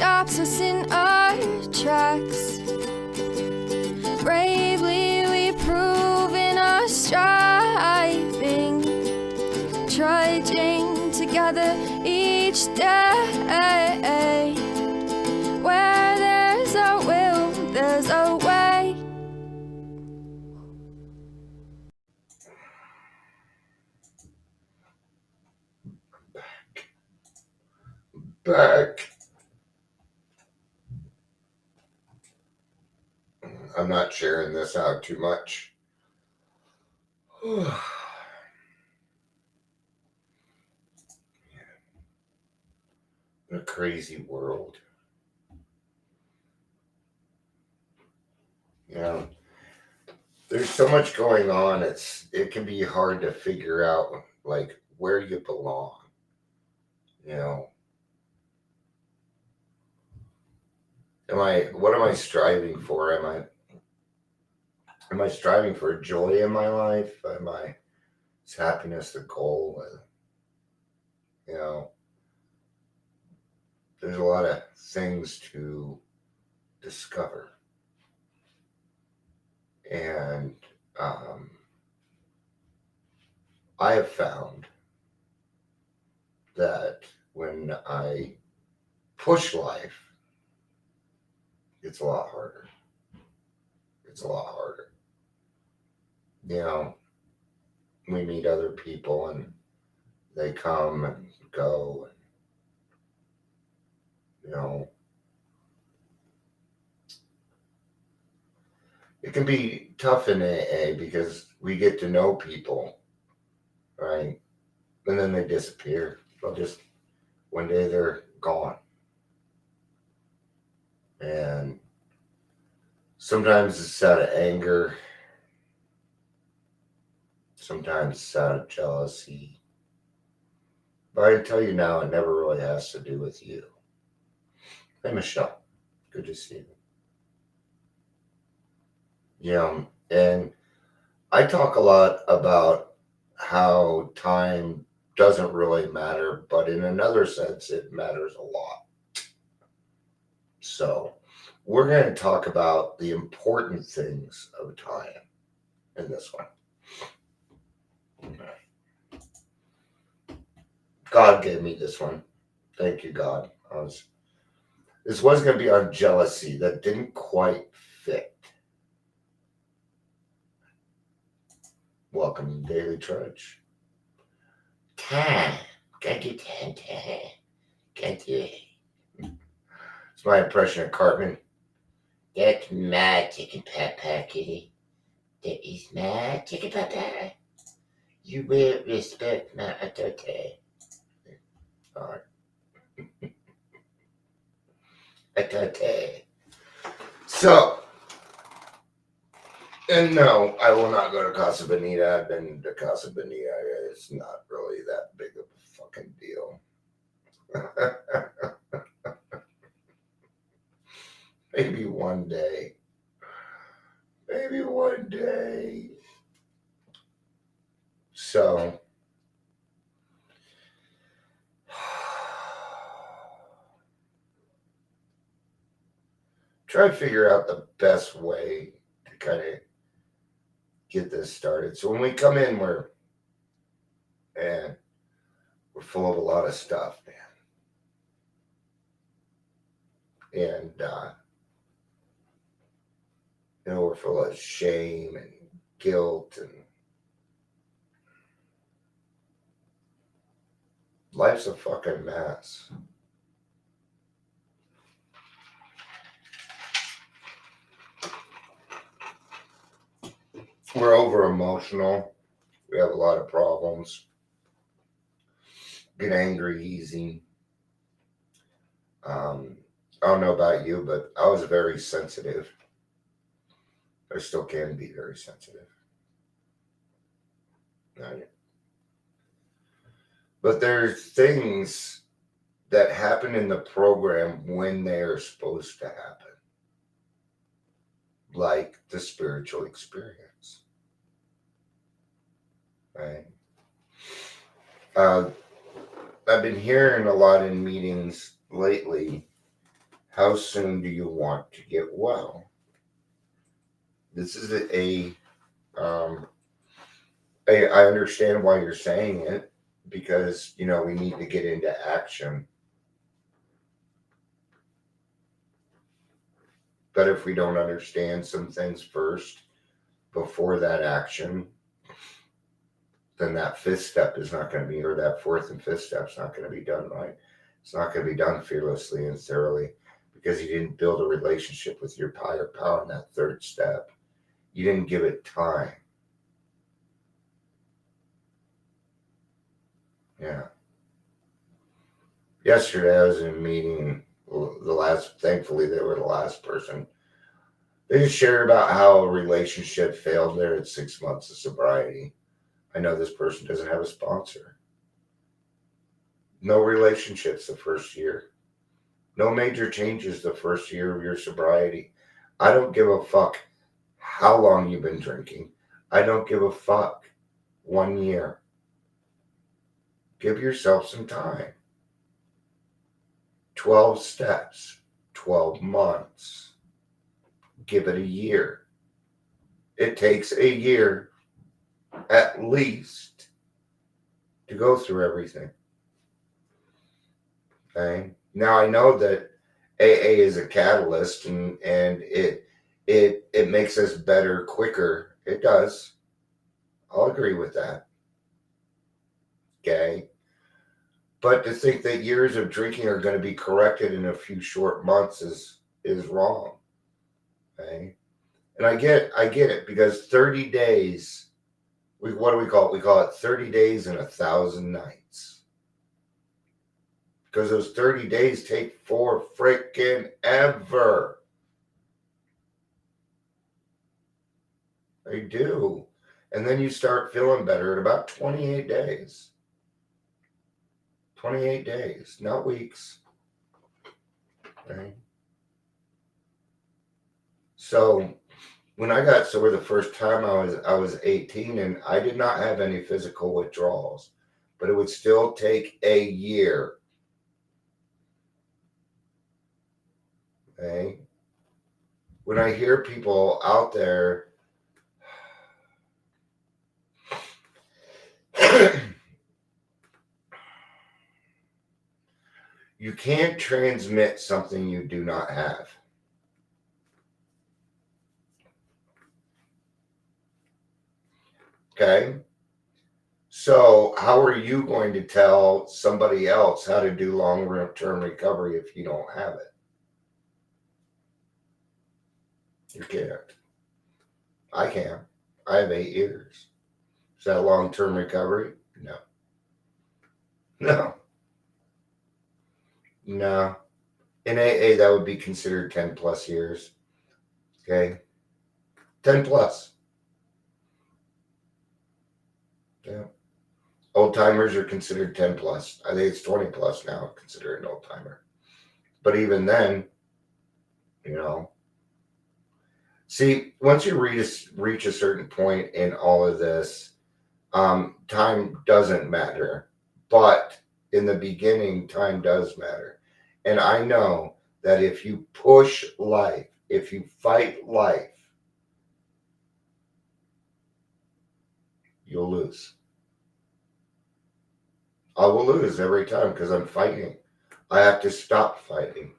stops us in our tracks. Bravely we prove in our striving, trudging together each day. Where there's a will, there's a way. Back. I'm not sharing this out too much. What a crazy world. You know, there's so much going on. It can be hard to figure out like where you belong. You know, what am I striving for? Am I striving for joy in my life? Is happiness the goal? You know, there's a lot of things to discover. And I have found that when I push life, it's a lot harder. It's a lot harder. You know, we meet other people and they come and go. And, you know, it can be tough in AA because we get to know people, right? And then they disappear. One day they're gone. And sometimes it's out of anger. Sometimes it's out of jealousy. But I can tell you now, it never really has to do with you. Hey, Michelle. Good to see you. Yeah, and I talk a lot about how time doesn't really matter, but in another sense, it matters a lot. So we're going to talk about the important things of time in this one. God gave me this one. Thank you, God. This was going to be on jealousy. That didn't quite fit. Welcome to Daily Trudge. Time. Can't do time. Can't do it. It's my impression of Cartman. That's my chicken pie, kitty. That is my chicken pie. You will respect my authority. All right. Authority. So, and no, I will not go to Casa Bonita. I've been to Casa Bonita. It's not really that big of a fucking deal. Maybe one day. Maybe one day. So, try to figure out the best way to kind of get this started. So when we come in, we're full of a lot of stuff, man. And you know, we're full of shame and guilt, and life's a fucking mess. We're over emotional. We have a lot of problems. Get angry easy. I don't know about you, but I was very sensitive. I still can be very sensitive. Right? But there's things that happen in the program when they are supposed to happen, like the spiritual experience. Right? I've been hearing a lot in meetings lately How soon do you want to get well? This is I understand why you're saying it, because we need to get into action. But if we don't understand some things first before that action, then that fifth step is not going to be, or that fourth and fifth step is not going to be done right. It's not going to be done fearlessly and thoroughly, because you didn't build a relationship with your higher power in that third step. You didn't give it time. Yeah. Yesterday I was in a meeting. Thankfully they were the last person. They just shared about how a relationship failed there at 6 months of sobriety. I know this person doesn't have a sponsor. No relationships the first year. No major changes the first year of your sobriety. I don't give a fuck how long you've been drinking. I don't give a fuck. 1 year. Give yourself some time. 12 steps. 12 months. Give it a year. It takes a year at least to go through everything. Okay. Now I know that AA is a catalyst, and it makes us better quicker. It does. I'll agree with that. Okay. But to think that years of drinking are going to be corrected in a few short months is wrong. Okay. And I get it, because 30 days, what do we call it? We call it 30 days and 1,000 nights. Because those 30 days take for freaking ever. They do. And then you start feeling better at about 28 days. 28 days, not weeks. Okay. So when I got sober the first time, I was 18, and I did not have any physical withdrawals, but it would still take a year. Okay. When I hear people out there you can't transmit something you do not have. Okay. So how are you going to tell somebody else how to do long-term recovery if you don't have it? You can't. I can. I have 8 years. Is that long-term recovery? No. No. No. In AA, that would be considered 10 plus years. Okay. 10 plus. Yeah. Old timers are considered 10 plus. I think it's 20 plus now, considered an old timer. But even then, see, once you reach a certain point in all of this, time doesn't matter. But in the beginning, time does matter. And I know that if you push life, if you fight life, you'll lose. I will lose every time because I'm fighting. I have to stop fighting.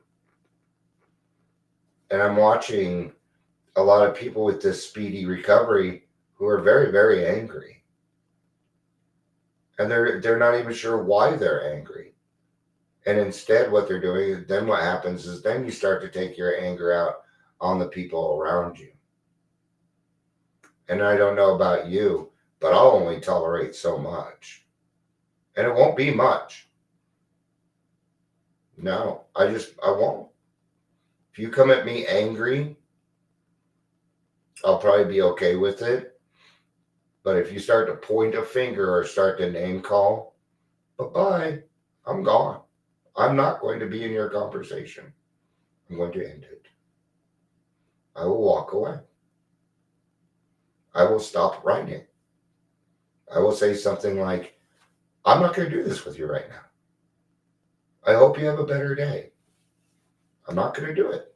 And I'm watching a lot of people with this speedy recovery who are very, very angry. And they're not even sure why they're angry. And instead what they're doing, then what happens is then you start to take your anger out on the people around you. And I don't know about you, but I'll only tolerate so much. And it won't be much. No, I won't. If you come at me angry, I'll probably be okay with it. But if you start to point a finger or start to name call, bye-bye, I'm gone. I'm not going to be in your conversation. I'm going to end it. I will walk away. I will stop writing. I will say something like, I'm not going to do this with you right now. I hope you have a better day. I'm not going to do it.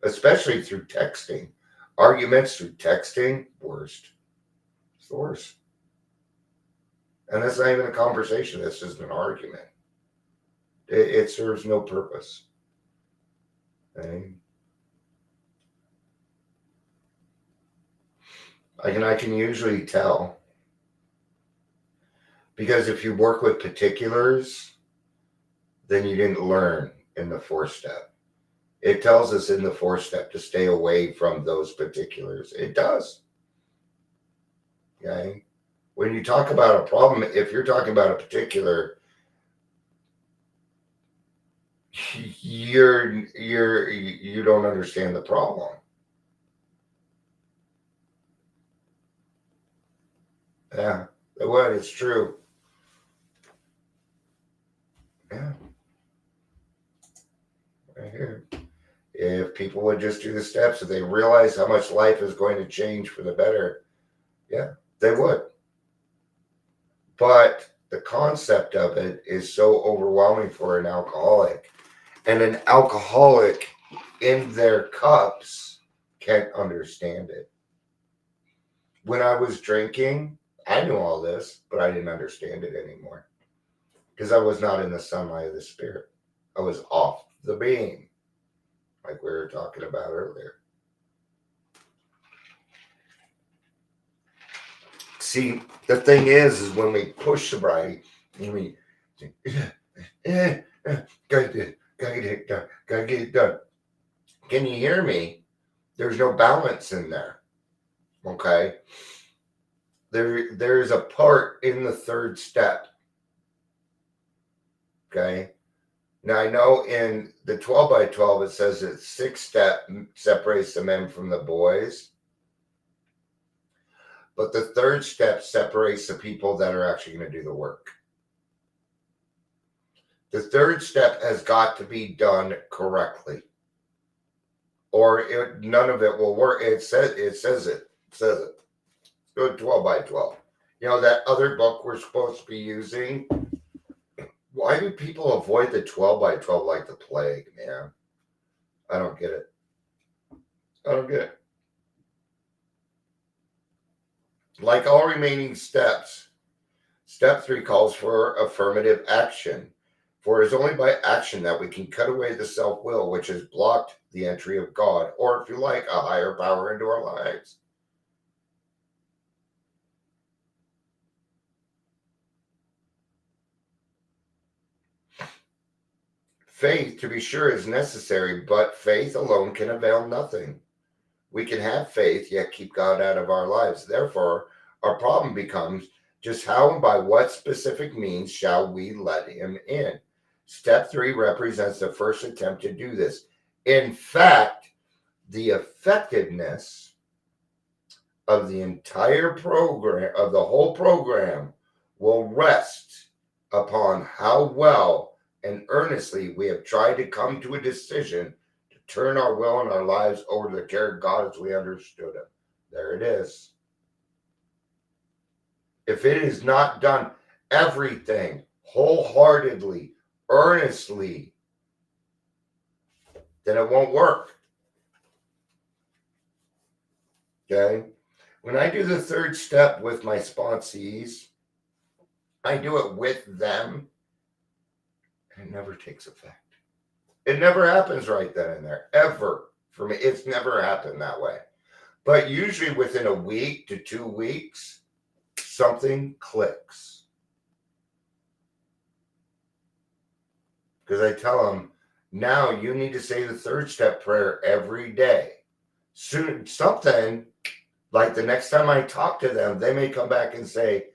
Especially through texting. Arguments through texting, worst. It's the worst. And that's not even a conversation. That's just an argument. It serves no purpose. Okay? I can usually tell. Because if you work with particulars, then you didn't learn in the 4-step. It tells us in the 4-step to stay away from those particulars. It does. Okay? When you talk about a problem, if you're talking about a particular, you don't understand the problem. Yeah, what? It's true. Yeah, right here. If people would just do the steps, if they realize how much life is going to change for the better, yeah, they would. But the concept of it is so overwhelming for an alcoholic. And an alcoholic in their cups can't understand it. When I was drinking, I knew all this, but I didn't understand it anymore. Because I was not in the sunlight of the Spirit. I was off the beam, like we were talking about earlier. See, the thing is when we push sobriety, and we gotta get it done, gotta get it done. Can you hear me? There's no balance in there. Okay? There's a part in the 3rd step. Okay? Now I know in the 12 by 12 it says that 6th step separates the men from the boys. But the 3rd step separates the people that are actually going to do the work. The 3rd step has got to be done correctly. Or none of it will work. It says it. Go 12 by 12. You know, that other book we're supposed to be using. Why do people avoid the 12 by 12 like the plague, man? I don't get it. I don't get it. Like all remaining steps, step 3 calls for affirmative action. For it is only by action that we can cut away the self-will, which has blocked the entry of God, or if you like, a higher power into our lives. Faith, to be sure, is necessary, but faith alone can avail nothing. We can have faith, yet keep God out of our lives. Therefore, our problem becomes just how and by what specific means shall we let him in? Step 3 represents the first attempt to do this. In fact, the effectiveness of the entire program, of the whole program, will rest upon how well and earnestly we have tried to come to a decision to turn our will and our lives over to the care of God as we understood him. There it is. If it is not done everything wholeheartedly, earnestly, then it won't work. Okay? When I do the 3rd step with my sponsees, I do it with them, and it never takes effect. It never happens right then and there, ever. For me, it's never happened that way. But usually within a week to 2 weeks, something clicks. Because I tell them, now you need to say the 3rd step prayer every day. Soon, something, like the next time I talk to them, they may come back and say,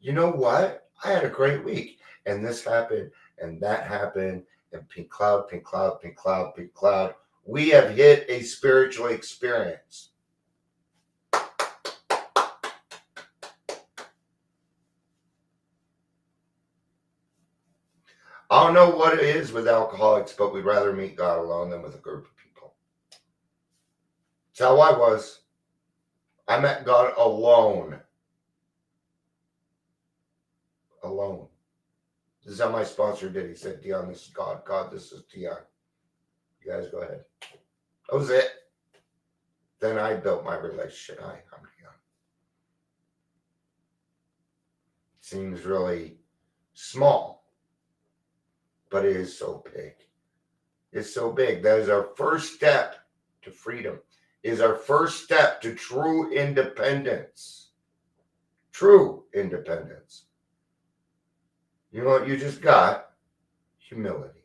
you know what? I had a great week. And this happened, and that happened, and pink cloud, pink cloud, pink cloud, pink cloud. We have hit a spiritual experience. I don't know what it is with alcoholics, but we'd rather meet God alone than with a group of people. That's how I was. I met God alone. Alone. This is how my sponsor did. He said, Dion, this is God. God, this is Dion. You guys go ahead. That was it. Then I built my relationship. I'm young. Seems really small, but it is so big. It's so big. That is our first step to freedom. Is our first step to true independence. True independence. You know what you just got? Humility.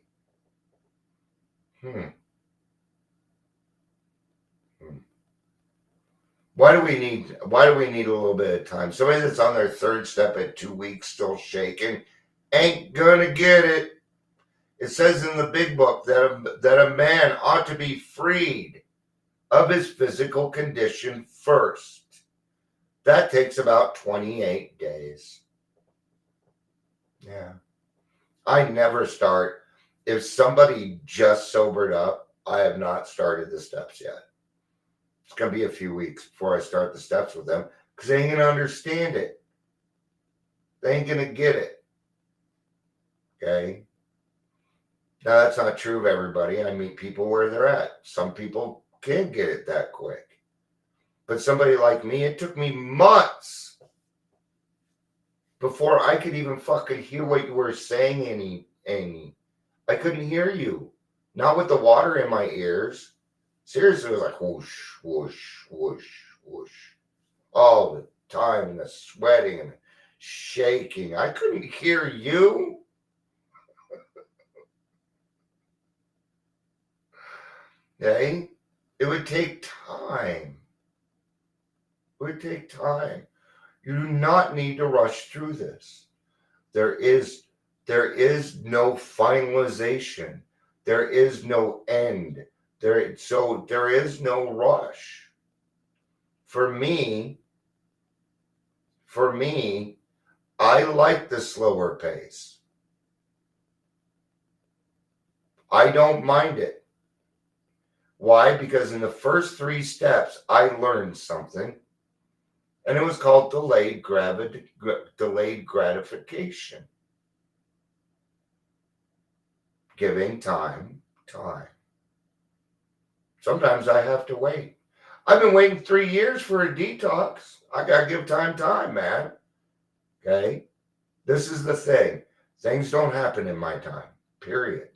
Why do we need a little bit of time? Somebody that's on their third step at 2 weeks still shaking ain't gonna get it. It says in the big book that a man ought to be freed of his physical condition first. That takes about 28 days. Yeah. I never start. If somebody just sobered up, I have not started the steps yet. It's going to be a few weeks before I start the steps with them because they ain't going to understand it. They ain't going to get it. Okay? Now, that's not true of everybody. I meet people where they're at. Some people can get it that quick. But somebody like me, it took me months before I could even fucking hear what you were saying, Amy. I couldn't hear you. Not with the water in my ears. Seriously, it was like whoosh, whoosh, whoosh, whoosh. All the time, and the sweating and the shaking. I couldn't hear you. Okay? It would take time. It would take time. You do not need to rush through this. There is no finalization. There is no end. There is no rush. For me, I like the slower pace. I don't mind it. Why? Because in the first 3 steps, I learned something. And it was called delayed gratification. Giving time. Sometimes I have to wait. I've been waiting 3 years for a detox. I got to give time, man. Okay? This is the thing. Things don't happen in my time. Period.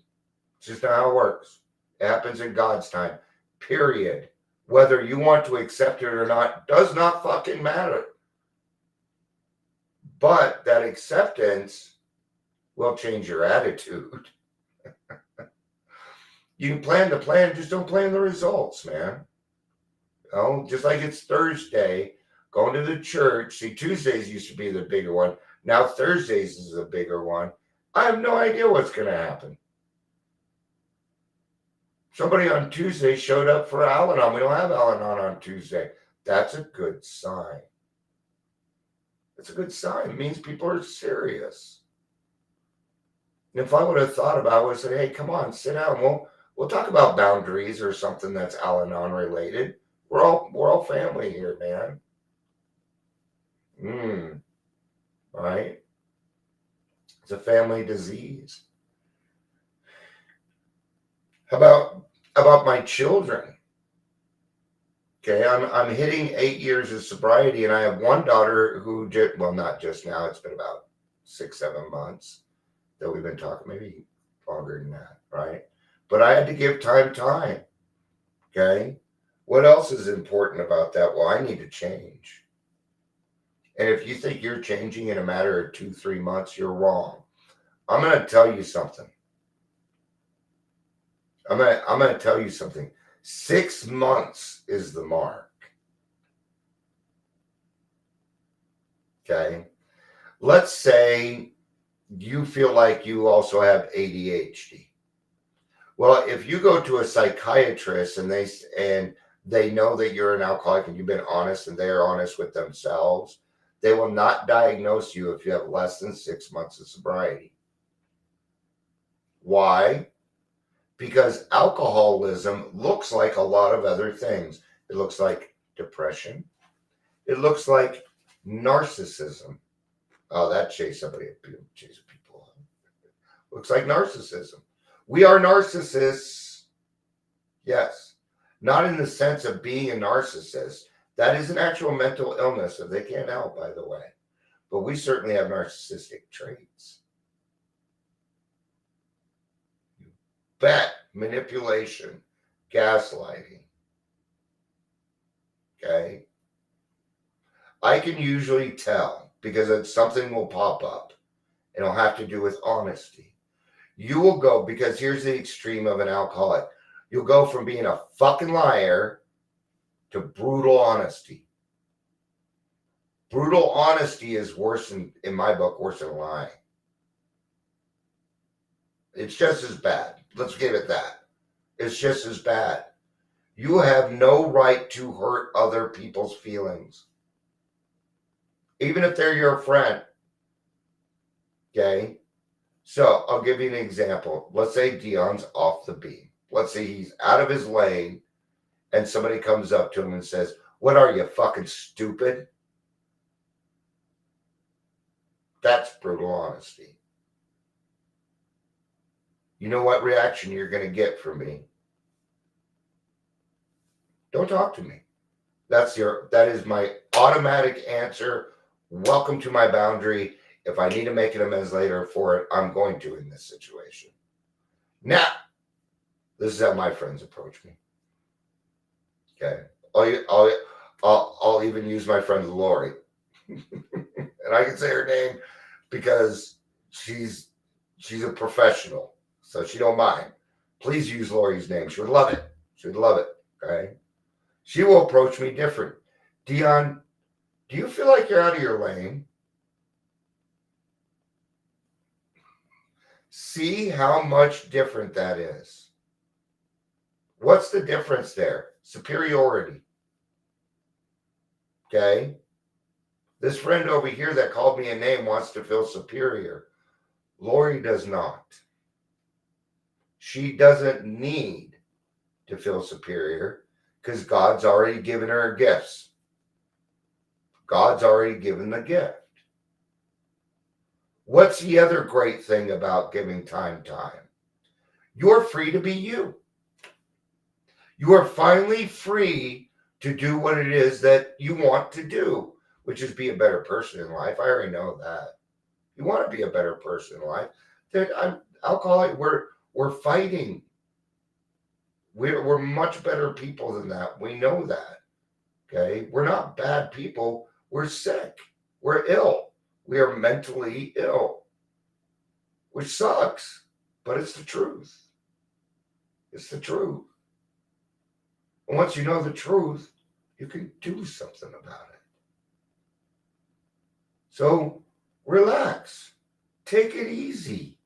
It's just not how it works. It happens in God's time. Period. Whether you want to accept it or not does not fucking matter. But that acceptance will change your attitude. You can plan the plan, just don't plan the results, man. You know, just like it's Thursday, going to the church. See, Tuesdays used to be the bigger one. Now Thursdays is the bigger one. I have no idea what's going to happen. Somebody on Tuesday showed up for Al-Anon. We don't have Al-Anon on Tuesday. That's a good sign. It's a good sign. It means people are serious. And if I would have thought about it, I would have said, hey, come on, sit down. We'll talk about boundaries or something that's Al-Anon related. We're all family here, man. Right? It's a family disease. How about my children? Okay, I'm hitting 8 years of sobriety, and I have one daughter who not just now. It's been about 6-7 months that we've been talking, maybe longer than that, right? But I had to give time. Okay, what else is important about that? Well, I need to change. And if you think you're changing in a matter of 2-3 months, you're wrong. I'm going to tell you something. 6 months is the mark. Okay. Let's say you feel like you also have ADHD. Well, if you go to a psychiatrist and they know that you're an alcoholic and you've been honest and they're honest with themselves, they will not diagnose you if you have less than 6 months of sobriety. Why? Because alcoholism looks like a lot of other things. It looks like depression. It looks like narcissism. Oh, that chases people. Looks like narcissism. We are narcissists. Yes. Not in the sense of being a narcissist. That is an actual mental illness that they can't help, by the way. But we certainly have narcissistic traits. Bet, manipulation, gaslighting. Okay? I can usually tell because something will pop up and it'll have to do with honesty. You will go, because here's the extreme of an alcoholic. You'll go from being a fucking liar to brutal honesty. Brutal honesty is worse in my book, worse than lying. It's just as bad. Let's give it that. It's just as bad. You have no right to hurt other people's feelings. Even if they're your friend. Okay? So I'll give you an example. Let's say Dion's off the beam. Let's say he's out of his lane and somebody comes up to him and says, "What are you, fucking stupid?" That's brutal honesty. You know what reaction you're going to get from me? Don't talk to me. That is my automatic answer. Welcome to my boundary. If I need to make an amends later for it, I'm going to in this situation. Now, this is how my friends approach me. Okay. I'll even use my friend Lori. And I can say her name because she's a professional. So she don't mind. Please use Lori's name. She would love it. She would love it. Okay. She will approach me different. Dion, do you feel like you're out of your lane? See how much different that is. What's the difference there? Superiority. Okay. This friend over here that called me a name wants to feel superior. Lori does not. She doesn't need to feel superior because God's already given her gifts. God's already given the gift. What's the other great thing about giving time? You're free to be you. You are finally free to do what it is that you want to do, which is be a better person in life. I already know that. You want to be a better person in life. I'm alcoholic. We're fighting. We're much better people than that. We know that. Okay? We're not bad people. We're sick. We're ill. We are mentally ill, which sucks, but it's the truth. It's the truth. And once you know the truth, you can do something about it. So relax. Take it easy.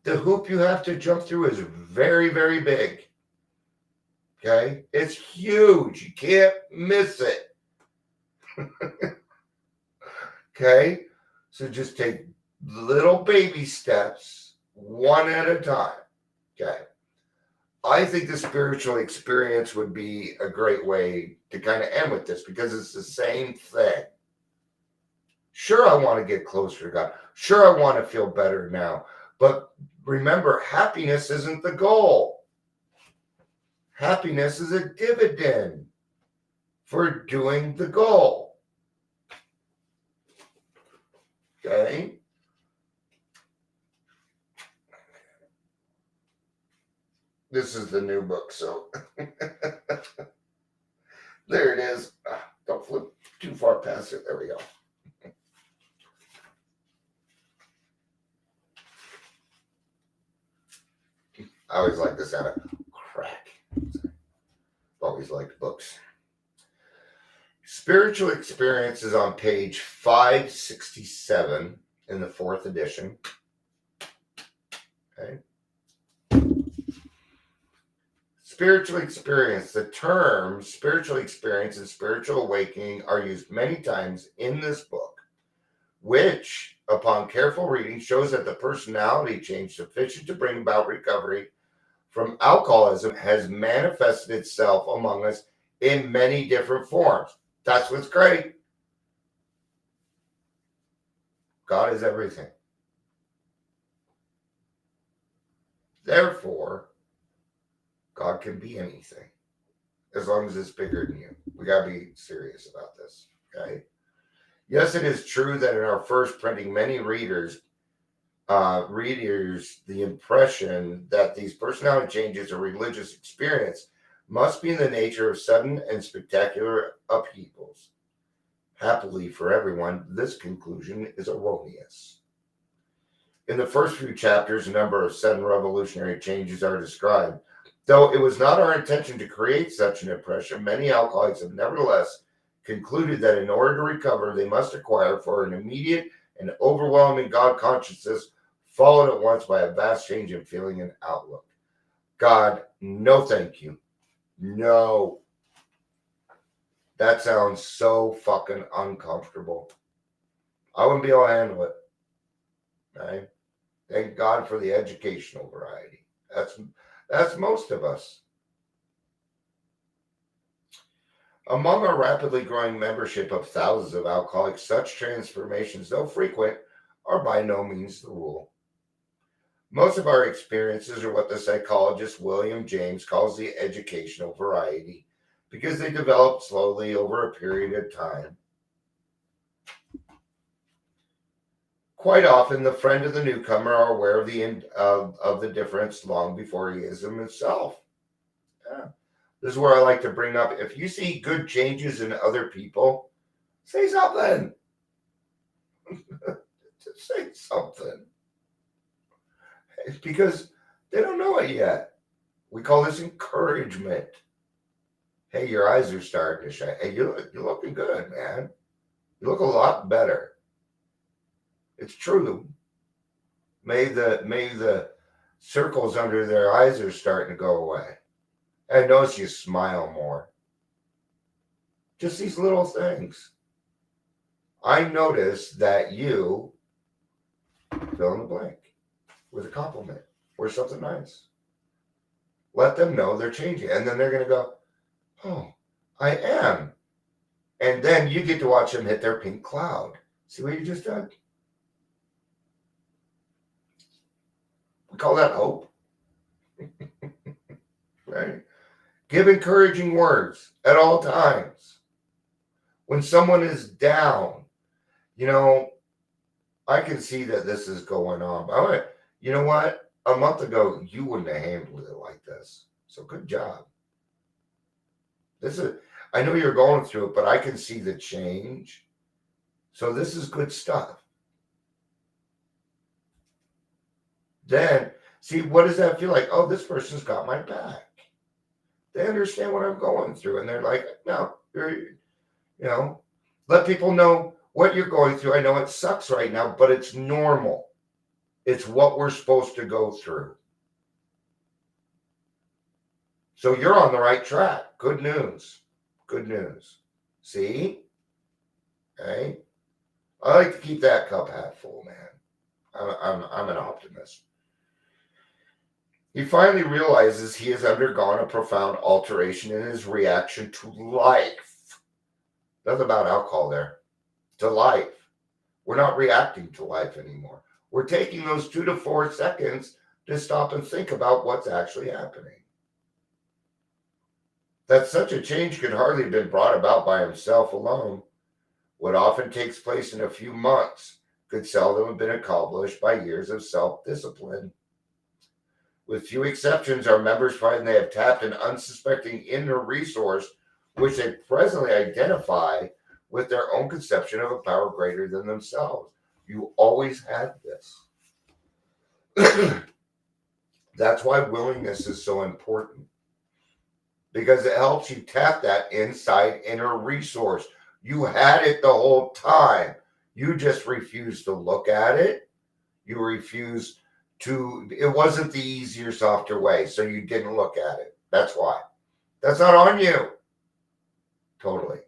The hoop you have to jump through is very, very big. Okay? It's huge. You can't miss it. Okay? So just take little baby steps, one at a time. Okay? I think the spiritual experience would be a great way to kind of end with this because it's the same thing. Sure, I want to get closer to God. Sure, I want to feel better now. But remember, happiness isn't the goal. Happiness is a dividend for doing the goal. Okay? This is the new book, so there it is. Don't flip too far past it. There we go. I always like the sound of crack. Always liked books. Spiritual Experience is on page 567 in the 4th edition. Okay. Spiritual experience. The terms spiritual experience and spiritual awakening are used many times in this book, which, upon careful reading, shows that the personality change sufficient to bring about recovery from alcoholism has manifested itself among us in many different forms. That's what's great. God is everything. Therefore, God God can be anything as long as it's bigger than you. We got to be serious about this, okay? Yes, it is true that in our first printing, many readers the impression that these personality changes or religious experience must be in the nature of sudden and spectacular upheavals. Happily for everyone, this conclusion is erroneous. In the first few chapters, a number of sudden revolutionary changes are described. Though it was not our intention to create such an impression, many alcoholics have nevertheless concluded that in order to recover, they must acquire for an immediate and overwhelming God consciousness, followed at once by a vast change in feeling and outlook. God, no thank you. No. That sounds so fucking uncomfortable. I wouldn't be able to handle it. Right? Thank God for the educational variety. That's most of us. Among our rapidly growing membership of thousands of alcoholics, such transformations, though frequent, are by no means the rule. Most of our experiences are what the psychologist William James calls the educational variety, because they develop slowly over a period of time. Quite often, the friend of the newcomer are aware of the difference long before he is himself. Yeah. This is where I like to bring up, if you see good changes in other people, say something. Just say something. It's because they don't know it yet. We call this encouragement. Hey, your eyes are starting to shine. Hey, you're looking good, man. You look a lot better. It's true. May the circles under their eyes are starting to go away. I notice you smile more. Just these little things. I notice that you fill in the blank with a compliment or something nice. Let them know they're changing. And then they're going to go, oh, I am. And then you get to watch them hit their pink cloud. See what you just did? We call that hope. Right? Give encouraging words at all times. When someone is down, I can see that this is going on. You know what? A month ago, you wouldn't have handled it like this. So good job. I know you're going through it, but I can see the change. So this is good stuff. Then, see, what does that feel like? Oh, this person's got my back. They understand what I'm going through. And they're like, no, let people know what you're going through. I know it sucks right now, but it's normal. It's what we're supposed to go through. So you're on the right track. Good news. Good news. See? Okay? I like to keep that cup half full, man. I'm an optimist. He finally realizes he has undergone a profound alteration in his reaction to life. Nothing about alcohol there. To life. We're not reacting to life anymore. We're taking those 2 to 4 seconds to stop and think about what's actually happening. That such a change could hardly have been brought about by himself alone. What often takes place in a few months could seldom have been accomplished by years of self-discipline. With few exceptions, our members find they have tapped an unsuspecting inner resource which they presently identify with their own conception of a power greater than themselves. You always had this. That's why willingness is so important. Because it helps you tap that inside inner resource. You had it the whole time. You just refused to look at it. You refused to, it wasn't the easier, softer way, so you didn't look at it. That's why. That's not on you. Totally.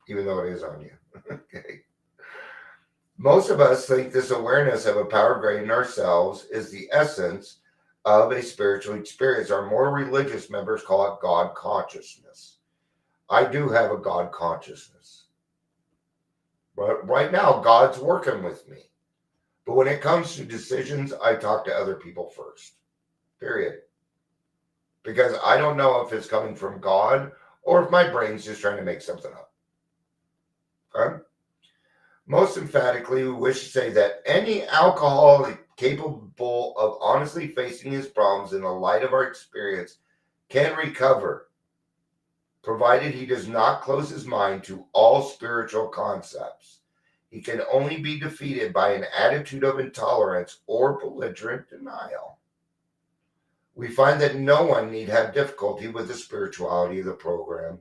Even though it is on you. Okay. Most of us think this awareness of a power greater than ourselves is the essence of a spiritual experience. Our more religious members call it God consciousness. I do have a God consciousness. But right now, God's working with me. But when it comes to decisions, I talk to other people first. Period. because I don't know if it's coming from God or if my brain's just trying to make something up. Okay? Most emphatically, we wish to say that any alcoholic capable of honestly facing his problems in the light of our experience can recover, provided he does not close his mind to all spiritual concepts. He can only be defeated by an attitude of intolerance or belligerent denial. We find that no one need have difficulty with the spirituality of the program.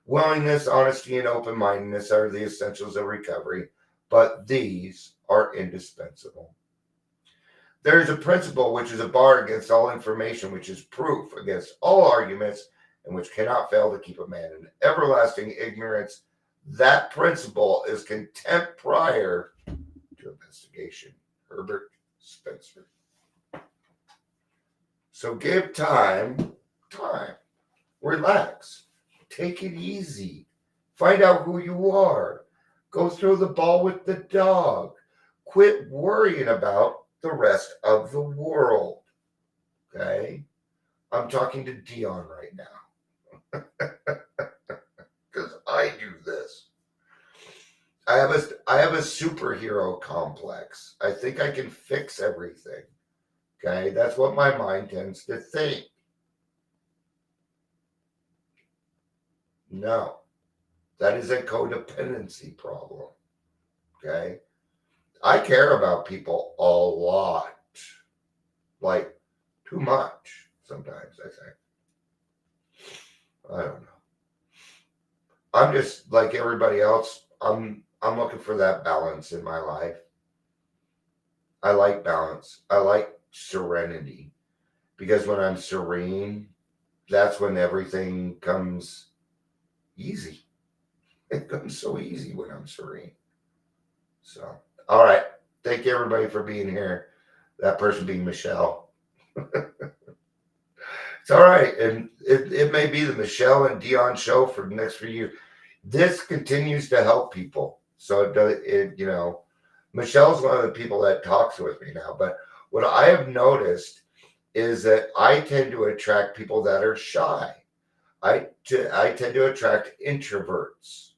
Willingness, honesty, and open-mindedness are the essentials of recovery, but these are indispensable. There is a principle which is a bar against all information, which is proof against all arguments, and which cannot fail to keep a man in everlasting ignorance. That principle is contempt prior to investigation. Herbert Spencer. So give time. Relax. Take it easy. Find out who you are. Go throw the ball with the dog. Quit worrying about the rest of the world. Okay? I'm talking to Dion right now. Because I do this. I have a superhero complex. I think I can fix everything. Okay? That's what my mind tends to think. No. That is a codependency problem. Okay? I care about people a lot. Like, too much sometimes, I think. I don't know. I'm just like everybody else. I'm looking for that balance in my life. I like balance. I like serenity. Because when I'm serene, that's when everything comes easy. It comes so easy when I'm serene. So, all right. Thank you, everybody, for being here. That person being Michelle. It's all right. And it may be the Michelle and Dion show for the next few years. This continues to help people. So, Michelle's one of the people that talks with me now. But what I have noticed is that I tend to attract people that are shy. I tend to attract introverts.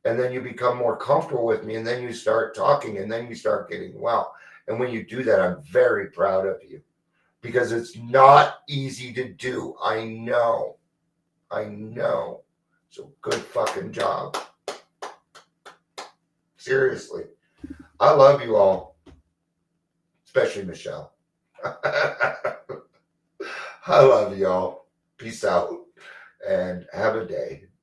And then you become more comfortable with me, and then you start talking, and then you start getting well. And when you do that, I'm very proud of you because it's not easy to do. I know. So good fucking job. Seriously. I love you all, especially Michelle. I love y'all. Peace out and have a day.